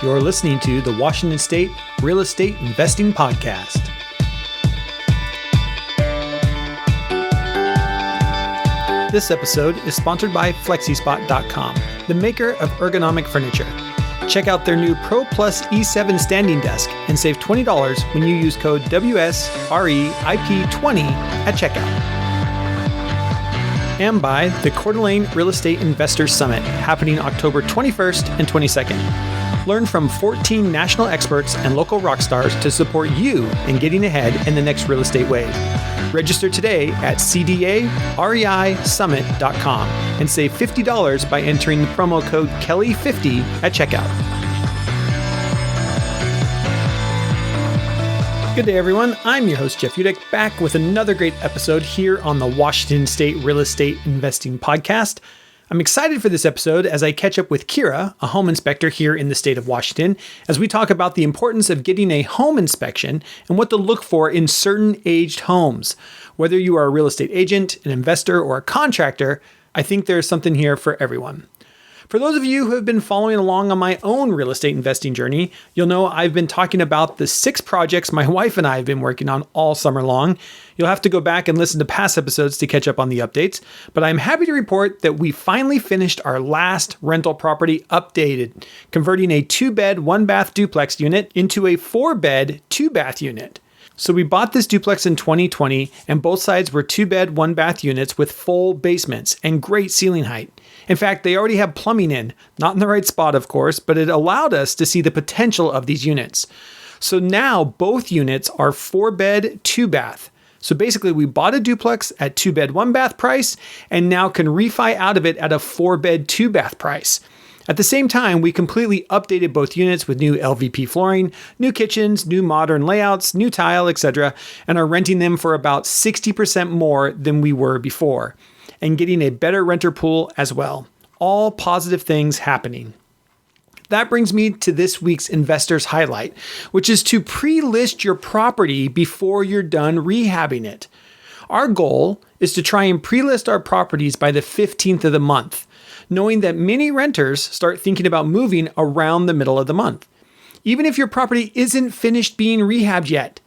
You're listening to the Washington State Real Estate Investing Podcast. This episode is sponsored by Flexispot.com, the maker of ergonomic furniture. Check out their new Pro Plus E7 standing desk and save $20 when you use code WSREIP20 at checkout. And by the Coeur d'Alene Real Estate Investors Summit, happening October 21st and 22nd. Learn from 14 national experts and local rock stars to support you in getting ahead in the next real estate wave. Register today at cdareisummit.com and save $50 by entering the promo code Kelly50 at checkout. Good day, everyone. I'm your host, Jeff Udick, back with another great episode here on the Washington State Real Estate Investing Podcast. I'm excited for this episode as I catch up with Kyrha, a home inspector here in the state of Washington, as we talk about the importance of getting a home inspection and what to look for in certain aged homes. Whether you are a real estate agent, an investor, or a contractor, I think there's something here for everyone. For those of you who have been following along on my own real estate investing journey, you'll know I've been talking about the 6 projects my wife and I have been working on all summer long. You'll have to go back and listen to past episodes to catch up on the updates, but I'm happy to report that we finally finished our last rental property updated, converting a 2-bed, 1-bath duplex unit into a 4-bed, 2-bath unit. So we bought this duplex in 2020, and both sides were 2-bed, 1-bath units with full basements and great ceiling height. In fact, they already have plumbing in, not in the right spot, of course, but it allowed us to see the potential of these units. So now both units are 4-bed, 2-bath. So basically we bought a duplex at 2-bed, 1-bath price, and now can refi out of it at a 4-bed, 2-bath price. At the same time, we completely updated both units with new LVP flooring, new kitchens, new modern layouts, new tile, etc., and are renting them for about 60% more than we were before, and getting a better renter pool as well. All positive things happening. That brings me to this week's investor's highlight, which is to pre-list your property before you're done rehabbing it. Our goal is to try and pre-list our properties by the 15th of the month, knowing that many renters start thinking about moving around the middle of the month. Even if your property isn't finished being rehabbed yet,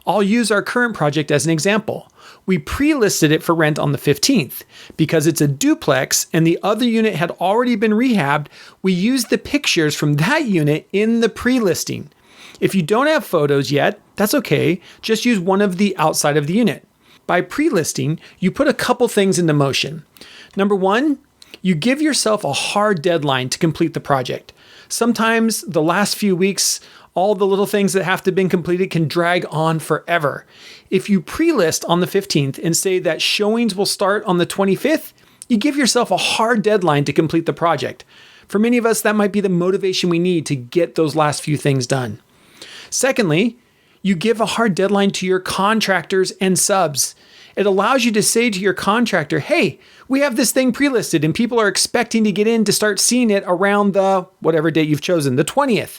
I'll use our current project as an example. We pre-listed it for rent on the 15th. Because it's a duplex and the other unit had already been rehabbed, we used the pictures from that unit in the pre-listing. If you don't have photos yet, that's okay. Just use one of the outside of the unit. By pre-listing, you put a couple things into motion. Number one, you give yourself a hard deadline to complete the project. Sometimes the last few weeks, all the little things that have to be completed can drag on forever. If you pre-list on the 15th and say that showings will start on the 25th, you give yourself a hard deadline to complete the project. For many of us, that might be the motivation we need to get those last few things done. Secondly, you give a hard deadline to your contractors and subs. It allows you to say to your contractor, hey, we have this thing pre-listed and people are expecting to get in to start seeing it around the whatever date you've chosen, the 20th.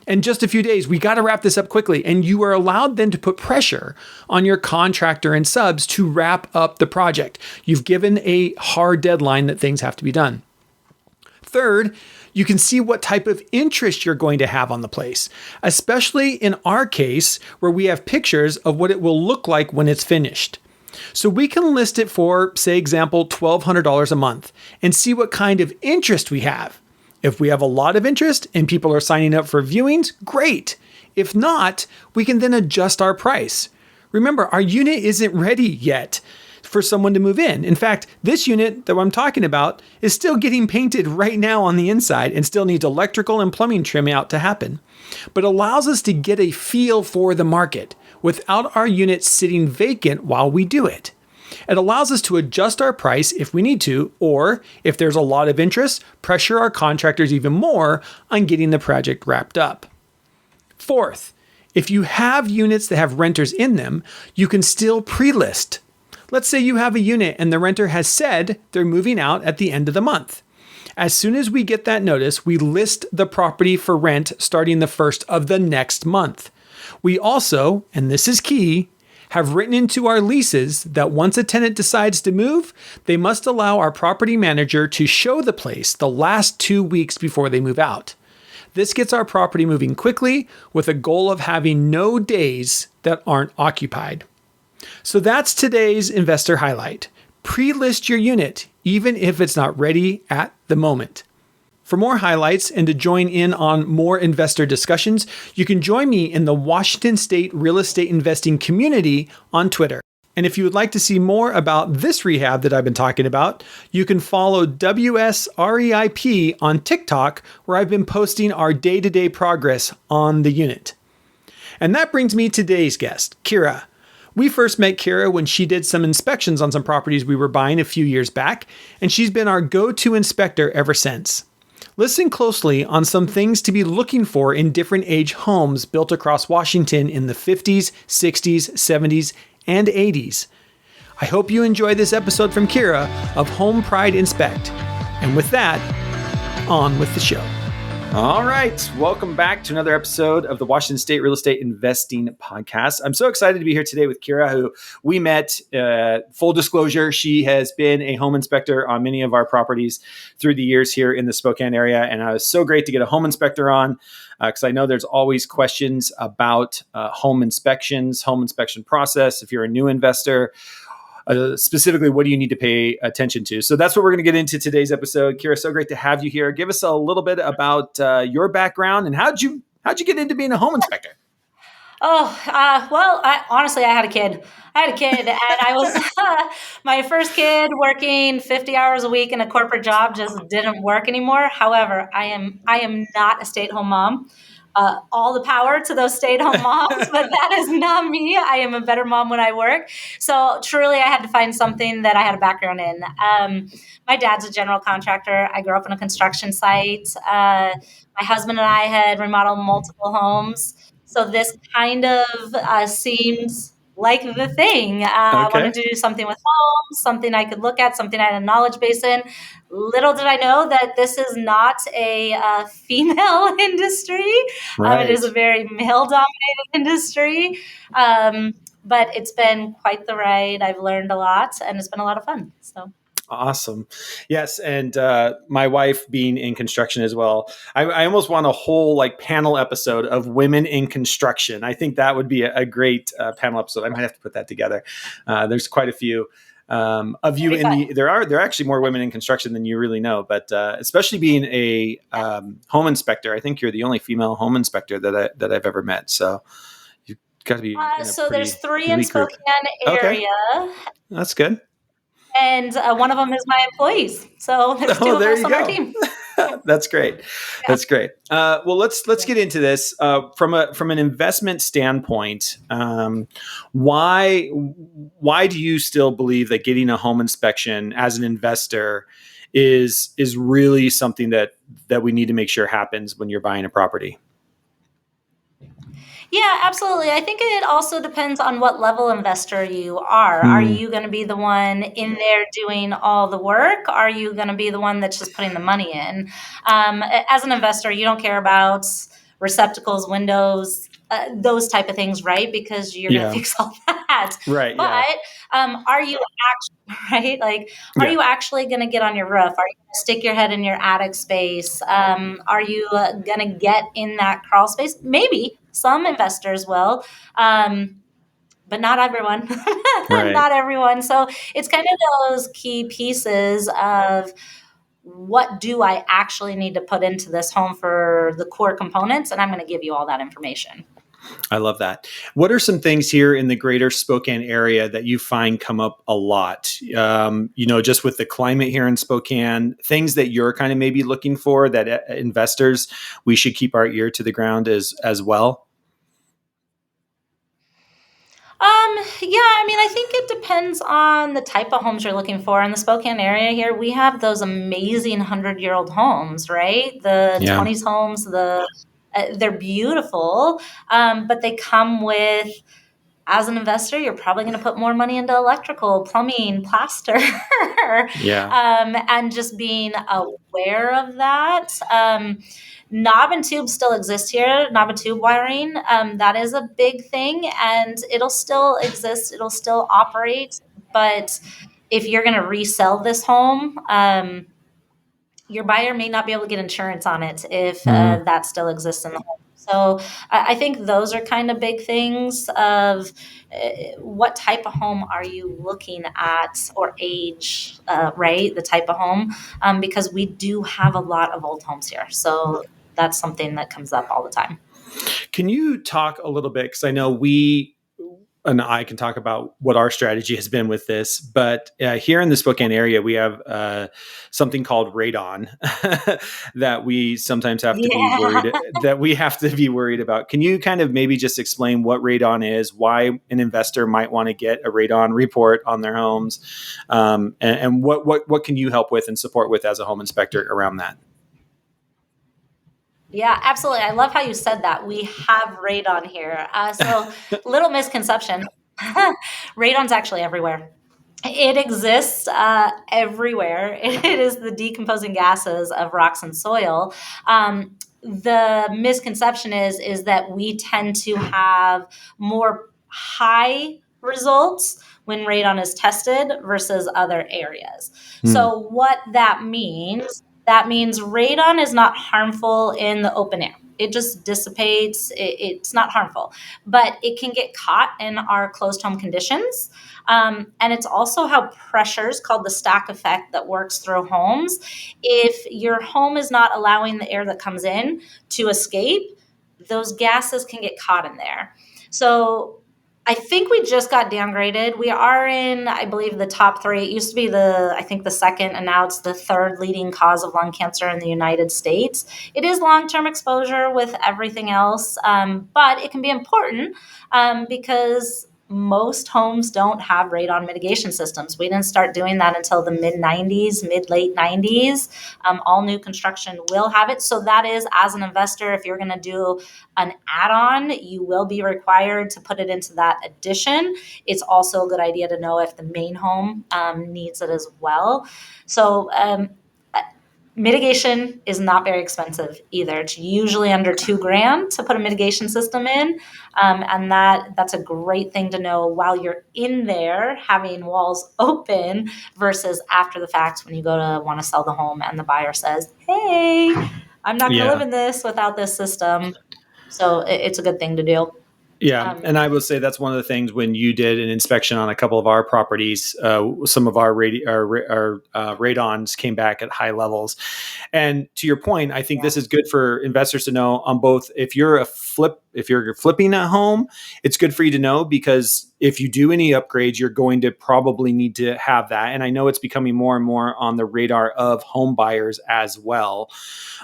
In just a few days, we got to wrap this up quickly. And you are allowed then to put pressure on your contractor and subs to wrap up the project. You've given a hard deadline that things have to be done. Third, you can see what type of interest you're going to have on the place, especially in our case where we have pictures of what it will look like when it's finished. So we can list it for, say, example, $1,200 a month and see what kind of interest we have. If we have a lot of interest and people are signing up for viewings, great. If not, we can then adjust our price. Remember, our unit isn't ready yet for someone to move in. In fact, this unit that I'm talking about is still getting painted right now on the inside and still needs electrical and plumbing trim out to happen, but allows us to get a feel for the market without our unit sitting vacant while we do it. It allows us to adjust our price if we need to, or if there's a lot of interest, pressure our contractors even more on getting the project wrapped up. Fourth, if you have units that have renters in them, you can still pre-list. Let's say you have a unit and the renter has said they're moving out at the end of the month. As soon as we get that notice, we list the property for rent starting the first of the next month. We also, and this is key, have written into our leases that once a tenant decides to move, they must allow our property manager to show the place the last 2 weeks before they move out. This gets our property moving quickly with a goal of having no days that aren't occupied. So that's today's investor highlight. Pre-list your unit, even if it's not ready at the moment. For more highlights and to join in on more investor discussions, you can join me in the Washington State real estate investing community on Twitter. And if you would like to see more about this rehab that I've been talking about, you can follow WSREIP on TikTok, where I've been posting our day-to-day progress on the unit. And that brings me to today's guest, Kyrha. We first met Kyrha when she did some inspections on some properties we were buying a few years back, and she's been our go-to inspector ever since. Listen closely on some things to be looking for in different age homes built across Washington in the 50s, 60s, 70s, and 80s. I hope you enjoy this episode from Kyrha of Home Pride Inspect. And with that, on with the show. All right. Welcome back to another episode of the Washington State Real Estate Investing Podcast. I'm so excited to be here today with Kyrha, who we met. Full disclosure, she has been a home inspector on many of our properties through the years here in the Spokane area. And it was so great to get a home inspector on because I know there's always questions about home inspections, home inspection process. If you're a new investor, specifically, what do you need to pay attention to? So that's what we're going to get into today's episode. Kyrha, so great to have you here. Give us a little bit about your background and how'd you get into being a home inspector? Well, honestly, I had a kid. And I was my first kid working 50 hours a week in a corporate job just didn't work anymore. However, I am not a stay-at-home mom. All the power to those stay-at-home moms, but that is not me. I am a better mom when I work. So truly, I had to find something that I had a background in. My dad's a general contractor. I grew up on a construction site. My husband and I had remodeled multiple homes. So this kind of seems like the thing. I wanted to do something with homes, something I could look at, something I had a knowledge base in. Little did I know that this is not a female industry. Right. It is a very male-dominated industry. But it's been quite the ride. I've learned a lot, and it's been a lot of fun. So. Awesome. Yes. And my wife being in construction as well, I almost want a whole panel episode of women in construction. I think that would be a great panel episode. I might have to put that together. There's quite a few of you there are actually more women in construction than you really know, but especially being a home inspector, I think you're the only female home inspector that I've ever met. So you've got to be. So there's 3 in Spokane area. Okay. That's good. And one of them is my employees. So there's 2 of us on our team. That's great. Yeah. That's great. Well, let's get into this from an investment standpoint. Why do you still believe that getting a home inspection as an investor is really something that we need to make sure happens when you're buying a property? Yeah, absolutely. I think it also depends on what level investor you are. Are you going to be the one in there doing all the work? Are you going to be the one that's just putting the money in? As an investor, you don't care about receptacles, windows, those type of things, right? Because you're going to fix all that. Right. But are you actually, right? Are you actually going to get on your roof? Are you going to stick your head in your attic space? Are you going to get in that crawl space? Maybe. Some investors will, but not everyone. Right. Not everyone. So it's kind of those key pieces of what do I actually need to put into this home for the core components, and I'm going to give you all that information. I love that. What are some things here in the greater Spokane area that you find come up a lot? Just with the climate here in Spokane, things that you're kind of maybe looking for that investors, we should keep our ear to the ground as well? I think it depends on the type of homes you're looking for. In the Spokane area here, we have those amazing 100-year-old homes, right? The 20s homes, they're beautiful, but they come with, as an investor, you're probably going to put more money into electrical, plumbing, plaster, and just being aware of that. Knob and tube still exist here. Knob and tube wiring, that is a big thing, and it'll still exist. It'll still operate. But if you're going to resell this home, your buyer may not be able to get insurance on it if Mhm. that still exists in the home. So I think those are kind of big things of what type of home are you looking at, or age, right? The type of home, because we do have a lot of old homes here. So that's something that comes up all the time. Can you talk a little bit? Because I know we and I can talk about what our strategy has been with this, but here in the Spokane area, we have something called radon that we sometimes have to be Yeah. worried about. Can you kind of maybe just explain what radon is, why an investor might want to get a radon report on their homes, and what can you help with and support with as a home inspector around that? Yeah, absolutely. I love how you said that. We have radon here. So, little misconception. Radon's actually everywhere. It exists everywhere. It is the decomposing gases of rocks and soil. The misconception is that we tend to have more high results when radon is tested versus other areas. Hmm. So what that means radon is not harmful in the open air. It just dissipates. It's not harmful, but it can get caught in our closed home conditions. And it's also how pressures, called the stack effect, that works through homes. If your home is not allowing the air that comes in to escape, those gases can get caught in there. So I think we just got downgraded. We are in, I believe, the top three. It used to be I think the second, and now it's the third leading cause of lung cancer in the United States. It is long-term exposure with everything else, but it can be important because most homes don't have radon mitigation systems. We didn't start doing that until the mid-late 90s. All new construction will have it. So that is, as an investor, if you're going to do an add-on, you will be required to put it into that addition. It's also a good idea to know if the main home needs it as well. So mitigation is not very expensive either. It's usually under $2,000 to put a mitigation system in, and that's a great thing to know while you're in there having walls open versus after the fact when you go to want to sell the home and the buyer says, "Hey, I'm not going to live Yeah. in this without this system." So it's a good thing to do. Yeah, Um, and I will say that's one of the things when you did an inspection on a couple of our properties, some of our radons came back at high levels. And to your point, I think yeah, this is good for investors to know on both. If you're flipping a home, it's good for you to know because if you do any upgrades, you're going to probably need to have that. And I know it's becoming more and more on the radar of home buyers as well.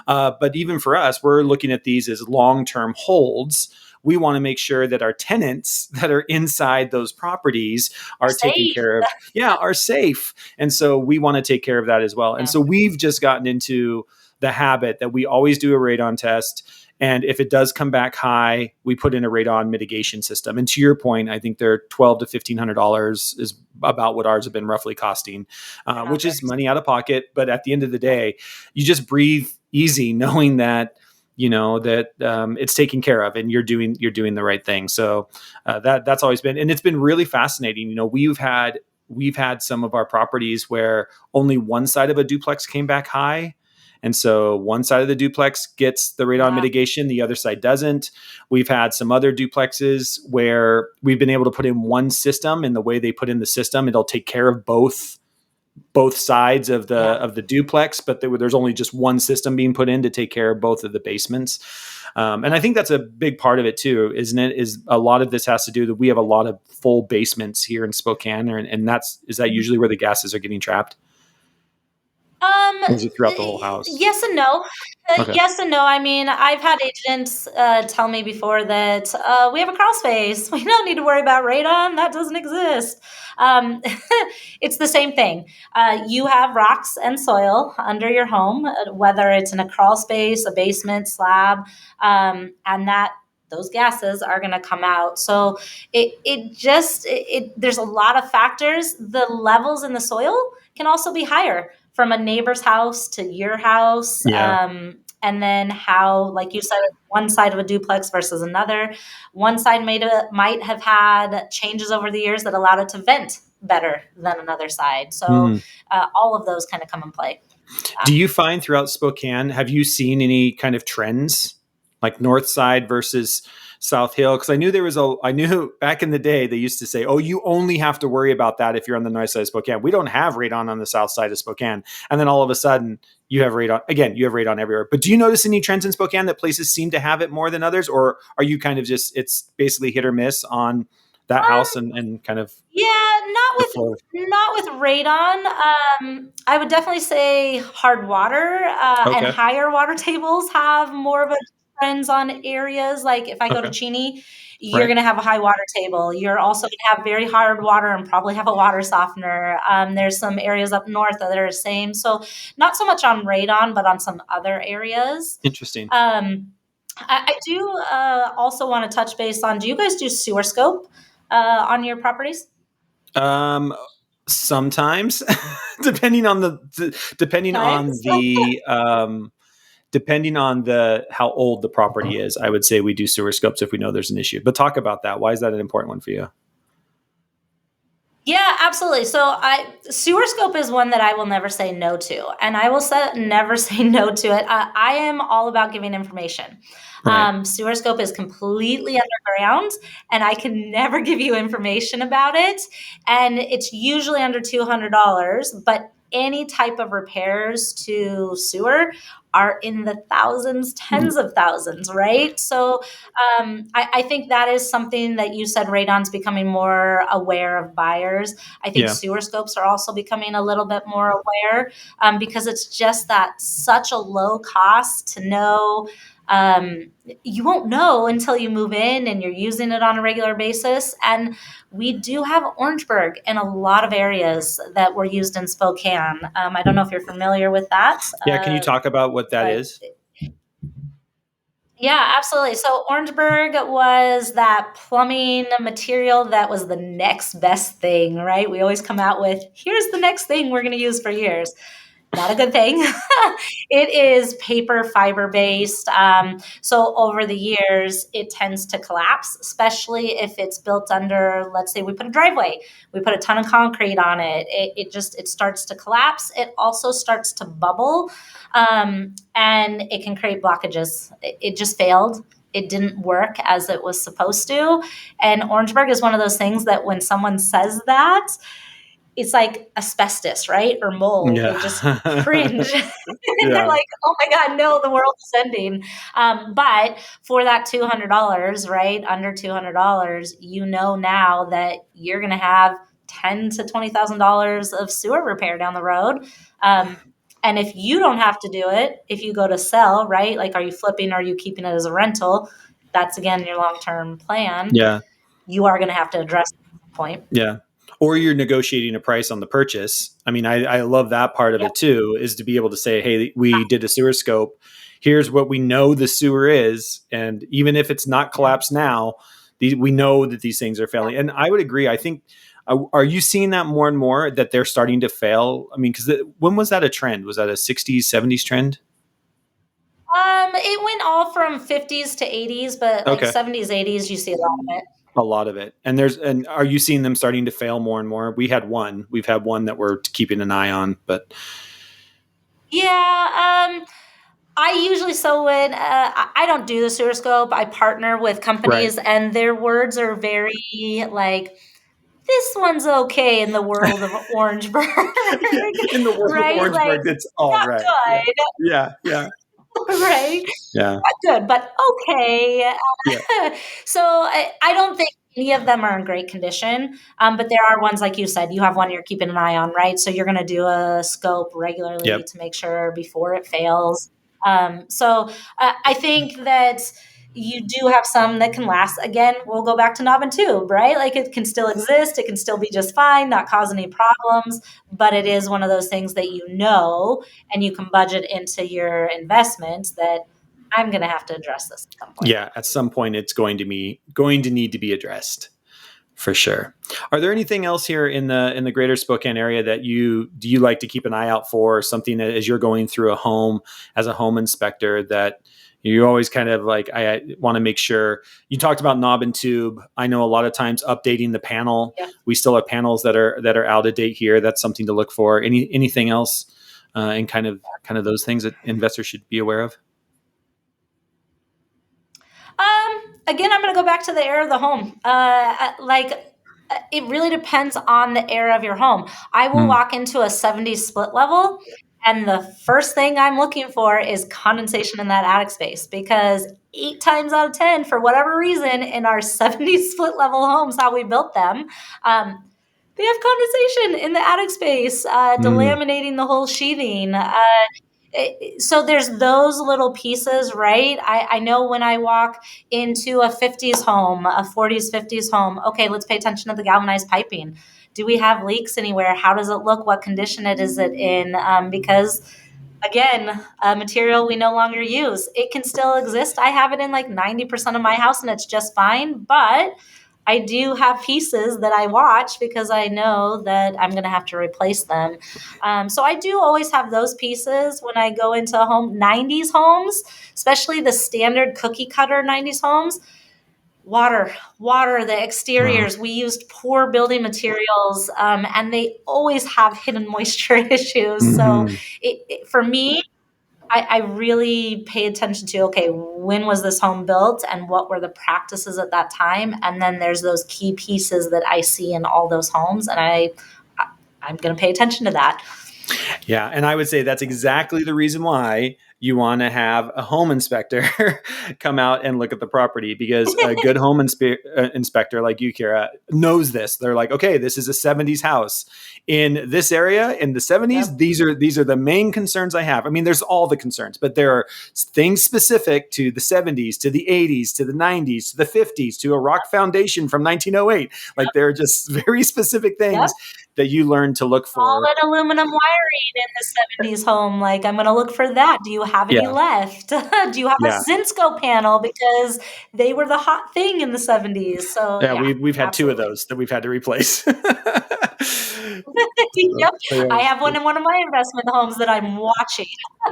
But even for us, we're looking at these as long-term holds. We want to make sure that our tenants that are inside those properties are are taken safe. care of, yeah, are safe. And so we want to take care of that as well. And Yeah, so we've just gotten into the habit that we always do a radon test. And if it does come back high, we put in a radon mitigation system. And to your point, I think they're $1,200 to $1,500 is about what ours have been roughly costing, they're not which very is money expensive. out of pocket. But at the end of the Yeah, day, you just breathe easy knowing that it's taken care of and you're doing the right thing. So that's always been, and it's been really fascinating. We've had some of our properties where only one side of a duplex came back high. And so one side of the duplex gets the radon yeah, mitigation, the other side doesn't. We've had some other duplexes where we've been able to put in one system, and the way they put in the system, it'll take care of both sides of the yeah. duplex, but there's only just one system being put in to take care of both of the basements. And I think that's a big part of it too, isn't it? Is a lot of this has to do that we have a lot of full basements here in Spokane, and is that Mhm. usually where the gases are getting trapped, Um, or is it throughout the whole house? yes and no. Okay. Yes and no. I mean, I've had agents tell me before that we have a crawl space. We don't need to worry about radon. That doesn't exist. Um, it's the same thing. You have rocks and soil under your home, whether it's in a crawl space, a basement, slab, and those gases are going to come out. So there's a lot of factors. The levels in the soil can also be higher from a neighbor's house to your house. Yeah. And then how, like you said, one side of a duplex versus another. One side might have had changes over the years that allowed it to vent better than another side. So Hmm. all of those kind of come in play. Do you find throughout Spokane, have you seen any kind of trends like North Side versus South Hill? Because I knew back in the day they used to say, oh, you only have to worry about that if you're on the north side of Spokane. We don't have radon on the south side of Spokane. And then all of a sudden you have radon. Again, you have radon everywhere. But do you notice any trends in Spokane that places seem to have it more than others? Or are you kind of just, it's basically hit or miss on that house and kind of Yeah, the floor? not with radon. I would definitely say hard water and Okay. higher water tables have more of a trends on areas. Like if I go to Okay. Cheney, you're Right. going to have a high water table. You're also going to have very hard water and probably have a water softener. There's some areas up north that are the same. So not so much on radon, but on some other areas. Interesting. I do also want to touch base on, do you guys do sewer scope on your properties? Um, Sometimes, depending on depending on Times? depending on the how old the property is, I would say we do sewer scopes if we know there's an issue. But talk about that. Why is that an important one for you? Yeah, absolutely. So sewer scope is one that I will never say no to, and I will never say no to it. I am all about giving information. Right. Sewer scope is completely underground, and I can never give you information about it. And it's usually under $200, but any type of repairs to sewer are in the thousands, tens of thousands, right? So I think that is something that you said radon's becoming more aware of buyers. I think Yeah. sewer scopes are also becoming a little bit more aware because it's just that such a low cost to know. You won't know until you move in and you're using it on a regular basis. And we do have Orangeburg in a lot of areas that were used in Spokane. I don't know if you're familiar with that, Yeah. Can you talk about what that but is? yeah, absolutely. So Orangeburg was that plumbing material that was the next best thing, right? We always come out with, here's the next thing we're going to use for years. Not a good thing. It is paper fiber based. So over the years, it tends to collapse, especially if it's built under, let's say we put a driveway, we put a ton of concrete on it. It starts to collapse. It also starts to bubble, and it can create blockages. It just failed. It didn't work as it was supposed to. And Orangeburg is one of those things that when someone says that, it's like asbestos, right? Or mold. They just cringe. And they're Yeah. like, oh my God, no, the world is ending. But for that $200, right? Under $200, you know now that you're going to have $10,000 to $20,000 of sewer repair down the road. And if you don't have to do it, if you go to sell, right? Like, are you flipping? Are you keeping it as a rental? That's again your long-term plan. Yeah. You are going to have to address it at some point. Yeah. Or you're negotiating a price on the purchase. I mean, I love that part of Yep. it too, is to be able to say, hey, we did a sewer scope. Here's what we know the sewer is. And even if it's not Yeah. collapsed now, we know that these things are failing. And I would agree. I think, are you seeing that more and more that they're starting to fail? I mean, because when was that a trend? Was that a 60s, 70s trend? It went all from 50s to 80s, but like Okay. 70s, 80s, you see a lot of it. A lot of it. And are you seeing them starting to fail more and more? We've had one that we're keeping an eye on, but Yeah, I usually so when I don't do the sewer scope, I partner with right. companies, and their words are very like, "This one's okay in the world of Orangeburg," Yeah, in the world of right? Like, Orangeburg, that's all not right. Yeah. good, Yeah. Yeah. right? Yeah. Not good, but okay. Yeah. So I don't think any of them are in great condition, but there are ones like you said. You have one you're keeping an eye on, right? So you're going to do a scope regularly Yep. to make sure before it fails. I think that you do have some that can last. Again, we'll go back to knob and tube, right? Like it can still exist, it can still be just fine, not cause any problems, but it is one of those things that you know, and you can budget into your investment that I'm going to have to address this at some point. Yeah. At some point, it's going to need to be addressed for sure. Are there anything else here in the greater Spokane area that you like to keep an eye out for? Something that as you're going through a home as a home inspector that you always kind of like, I want to make sure. You talked about knob and tube. I know a lot of times updating the panel. Yeah. We still have panels that are out of date here. That's something to look for. Anything else and kind of those things that investors should be aware of? Again, I'm going to go back to the area of the home. It really depends on the area of your home. I will walk into a 70s split level, and the first thing I'm looking for is condensation in that attic space, because 8 times out of 10, for whatever reason, in our 70s split level homes, how we built them, they have condensation in the attic space, delaminating the whole sheathing. So there's those little pieces, right? I know when I walk into a 50s home, a 40s, 50s home, okay, let's pay attention to the galvanized piping. Do we have leaks anywhere? How does it look? What condition is it in? Because again, a material we no longer use. It can still exist. I have it in like 90% of my house and it's just fine, but I do have pieces that I watch because I know that I'm going to have to replace them. So I do always have those pieces when I go into a home. 90s homes, especially the standard cookie cutter 90s homes, water, the exteriors. We used poor building materials, and they always have hidden moisture issues. So for me, I really pay attention to, okay, when was this home built and what were the practices at that time? And then there's those key pieces that I see in all those homes, and I'm going to pay attention to that. Yeah. And I would say that's exactly the reason why you want to have a home inspector come out and look at the property, because a good home inspector like you, Kyrha, knows this. They're like, okay, this is a 70s house in this area in the 70s. Yep. These are the main concerns I have. I mean, there's all the concerns, but there are things specific to the 70s, to the 80s, to the 90s, to the 50s, to a rock foundation from 1908. Like there are just very specific things that you learn to look for. Solid aluminum wiring in the 70s home. Like, I'm going to look for that. Do you have any left? Do you have a Zinsco panel? Because they were the hot thing in the 70s. So we've had 2 of those that we've had to replace. Yep. I have one in one of my investment homes that I'm watching.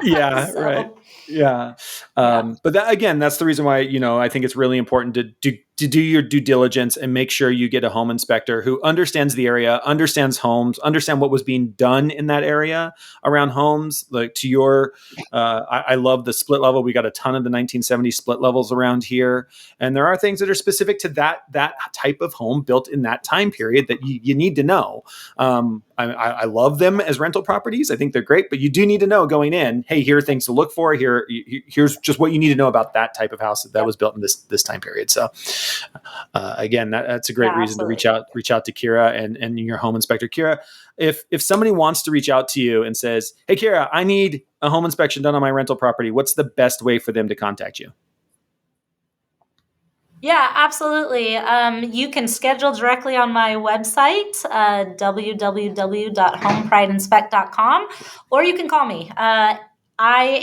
Right. Yeah. But that's the reason why, I think it's really important to do your due diligence and make sure you get a home inspector who understands the area, understands homes, understand what was being done in that area around homes. Like to your, I love the split level. We got a ton of the 1970s split levels around here. And there are things that are specific to that type of home built in that time period that you need to know. I love them as rental properties. I think they're great, but you do need to know going in, hey, here are things to look for. Here's just what you need to know about that type of house that was built in this time period. So again, that's a great reason to reach out to Kyrha and your home inspector. Kyrha, if somebody wants to reach out to you and says, hey, Kyrha, I need a home inspection done on my rental property, what's the best way for them to contact you? Yeah, absolutely. You can schedule directly on my website, www.homeprideinspect.com, or you can call me. I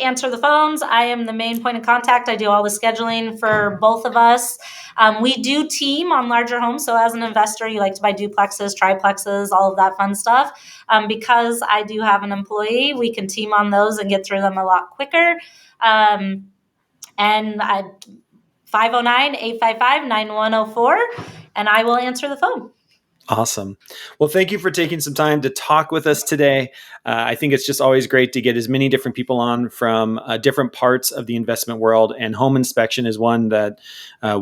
answer the phones. I am the main point of contact. I do all the scheduling for both of us. We do team on larger homes. So as an investor, you like to buy duplexes, triplexes, all of that fun stuff. Because I do have an employee, we can team on those and get through them a lot quicker. And I 509-855-9104, and I will answer the phone. Awesome. Well, thank you for taking some time to talk with us today. I think it's just always great to get as many different people on from different parts of the investment world, and home inspection is one that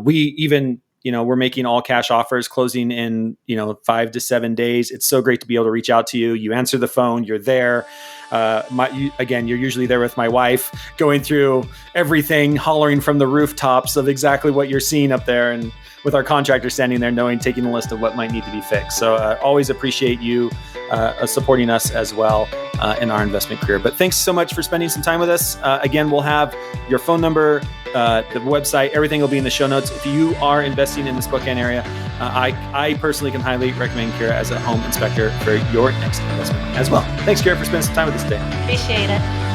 we even we're making all cash offers closing in, 5 to 7 days. It's so great to be able to reach out to you. You answer the phone, you're there. You're usually there with my wife going through everything, hollering from the rooftops of exactly what you're seeing up there. And with our contractor standing there taking a list of what might need to be fixed. So always appreciate you supporting us as well in our investment career. But thanks so much for spending some time with us. Again, we'll have your phone number, the website, everything will be in the show notes. If you are investing in the Spokane area, I personally can highly recommend Kyrha as a home inspector for your next investment as well. Thanks, Kyrha, for spending some time with us today. Appreciate it.